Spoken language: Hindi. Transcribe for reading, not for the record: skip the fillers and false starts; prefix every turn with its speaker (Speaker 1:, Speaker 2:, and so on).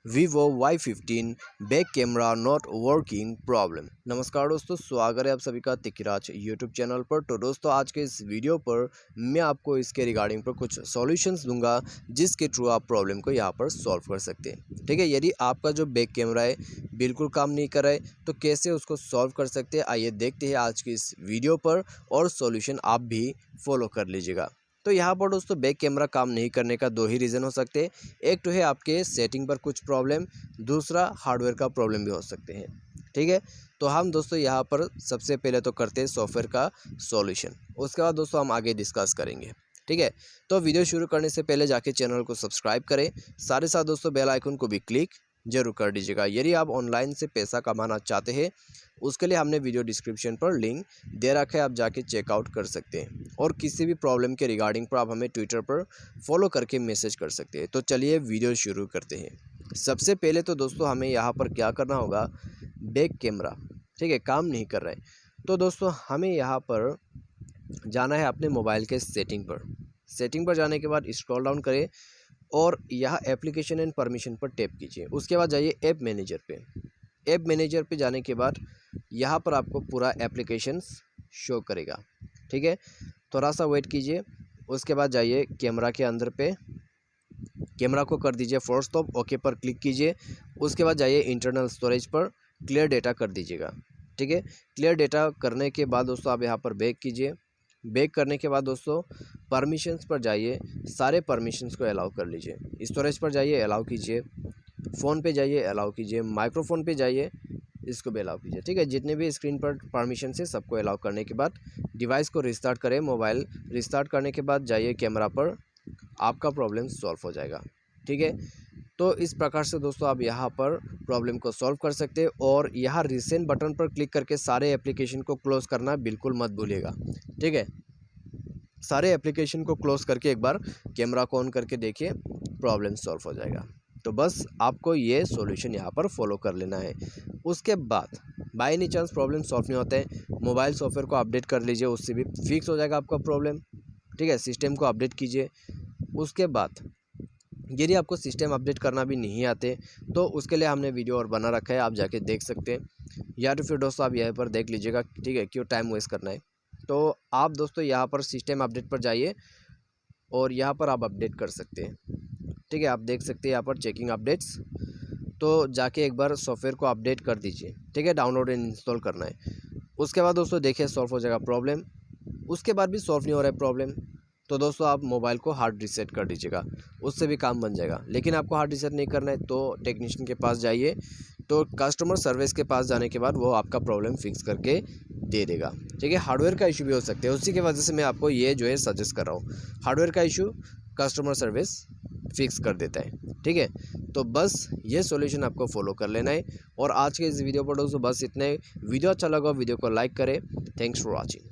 Speaker 1: Vivo Y15 back camera not working problem. नमस्कार दोस्तों, स्वागत है आप सभी का तिकराज यूट्यूब चैनल पर। तो दोस्तों आज के इस वीडियो पर मैं आपको इसके रिगार्डिंग पर कुछ सॉल्यूशंस दूंगा जिसके थ्रू आप प्रॉब्लम को यहां पर सॉल्व कर सकते हैं। ठीक है, यदि आपका जो बैक कैमरा है बिल्कुल काम नहीं कर रहा है तो कैसे उसको सॉल्व कर सकते हैं, आइए देखते हैं आज की इस वीडियो पर और सॉल्यूशन आप भी फॉलो कर लीजिएगा। तो यहाँ पर दोस्तों बैक कैमरा काम नहीं करने का दो ही रीज़न हो सकते हैं। एक तो है आपके सेटिंग पर कुछ प्रॉब्लम, दूसरा हार्डवेयर का प्रॉब्लम भी हो सकते हैं। ठीक है, तो हम दोस्तों यहाँ पर सबसे पहले तो करते हैं सॉफ्टवेयर का सॉल्यूशन, उसके बाद दोस्तों हम आगे डिस्कस करेंगे। ठीक है, तो वीडियो शुरू करने से पहले जाके चैनल को सब्सक्राइब करें, साथ ही साथ दोस्तों बेल आइकन को भी क्लिक जरूर कर दीजिएगा। यदि आप ऑनलाइन से पैसा कमाना चाहते हैं उसके लिए हमने वीडियो डिस्क्रिप्शन पर लिंक दे रखा है, आप जाके चेकआउट कर सकते हैं। और किसी भी प्रॉब्लम के रिगार्डिंग पर आप हमें ट्विटर पर फॉलो करके मैसेज कर सकते हैं। तो चलिए वीडियो शुरू करते हैं। सबसे पहले तो दोस्तों हमें यहाँ पर क्या करना होगा, बैक कैमरा ठीक है काम नहीं कर रहा है तो दोस्तों हमें यहाँ पर जाना है अपने मोबाइल के सेटिंग पर। सेटिंग पर जाने के बाद स्क्रॉल डाउन करें और यहाँ एप्लीकेशन एंड परमिशन पर टैप कीजिए। उसके बाद जाइए ऐप मैनेजर पे। ऐप मैनेजर पे जाने के बाद यहाँ पर आपको पूरा एप्लीकेशंस शो करेगा। ठीक है, थोड़ा सा वेट कीजिए। उसके बाद जाइए कैमरा के अंदर पे, कैमरा को कर दीजिए फोर्स स्टॉप, ओके पर क्लिक कीजिए। उसके बाद जाइए इंटरनल स्टोरेज पर क्लियर डेटा कर दीजिएगा। ठीक है, क्लियर डेटा करने के बाद दोस्तों आप यहाँ पर बैक कीजिए। बैक करने के बाद दोस्तों परमिशंस पर जाइए, सारे परमिशंस को अलाउ कर लीजिए। स्टोरेज पर जाइए, अलाउ कीजिए। फ़ोन पे जाइए, अलाउ कीजिए। माइक्रोफोन पे जाइए, इसको भी अलाउ कीजिए। ठीक है, जितने भी स्क्रीन पर परमिशन है सबको अलाउ करने के बाद डिवाइस को रिस्टार्ट करें। मोबाइल रिस्टार्ट करने के बाद जाइए कैमरा पर, आपका प्रॉब्लम सॉल्व हो जाएगा। ठीक है, तो इस प्रकार से दोस्तों आप यहाँ पर प्रॉब्लम को सॉल्व कर सकते हैं। और यहाँ रिसेंट बटन पर क्लिक करके सारे एप्लीकेशन को क्लोज़ करना बिल्कुल मत भूलिएगा। ठीक है, सारे एप्लीकेशन को क्लोज़ करके एक बार कैमरा को ऑन करके देखिए, प्रॉब्लम सॉल्व हो जाएगा। तो बस आपको ये सॉल्यूशन यहाँ पर फॉलो कर लेना है। उसके बाद by any chance problem solve नहीं होता है, मोबाइल सॉफ्टवेयर को अपडेट कर लीजिए, उससे भी फिक्स हो जाएगा आपका प्रॉब्लम। ठीक है, सिस्टम को अपडेट कीजिए। उसके बाद यदि आपको सिस्टम अपडेट करना भी नहीं आते तो उसके लिए हमने वीडियो और बना रखा है, आप जाके देख सकते हैं। या तो फिर दोस्तों आप यहाँ पर देख लीजिएगा। ठीक है, क्यों टाइम वेस्ट करना है। तो आप दोस्तों यहाँ पर सिस्टम अपडेट पर जाइए और यहाँ पर आप अपडेट कर सकते हैं। ठीक है, आप देख सकते हैं यहाँ पर चेकिंग अपडेट्स, तो जाके एक बार सॉफ्टवेयर को अपडेट कर दीजिए। ठीक है, डाउनलोड एंड इंस्टॉल करना है। उसके बाद दोस्तों देखिए सॉल्व हो जाएगा प्रॉब्लम। उसके बाद भी सॉल्व नहीं हो रहा है प्रॉब्लम तो दोस्तों आप मोबाइल को हार्ड रीसेट कर दीजिएगा, उससे भी काम बन जाएगा। लेकिन आपको हार्ड रीसेट नहीं करना है तो टेक्नीशियन के पास जाइए, तो कस्टमर सर्विस के पास जाने के बाद वो आपका प्रॉब्लम फिक्स करके दे देगा। ठीक है, हार्डवेयर का इशू भी हो सकते हैं, उसी की वजह से मैं आपको ये जो है सजेस्ट कर रहा हूँ। हार्डवेयर का इशू कस्टमर सर्विस फिक्स कर देता है। ठीक है, तो बस ये सॉल्यूशन आपको फॉलो कर लेना है। और आज के इस वीडियो पर दोस्तों बस इतने। वीडियो अच्छा लगा वीडियो को लाइक करें। Thanks for watching.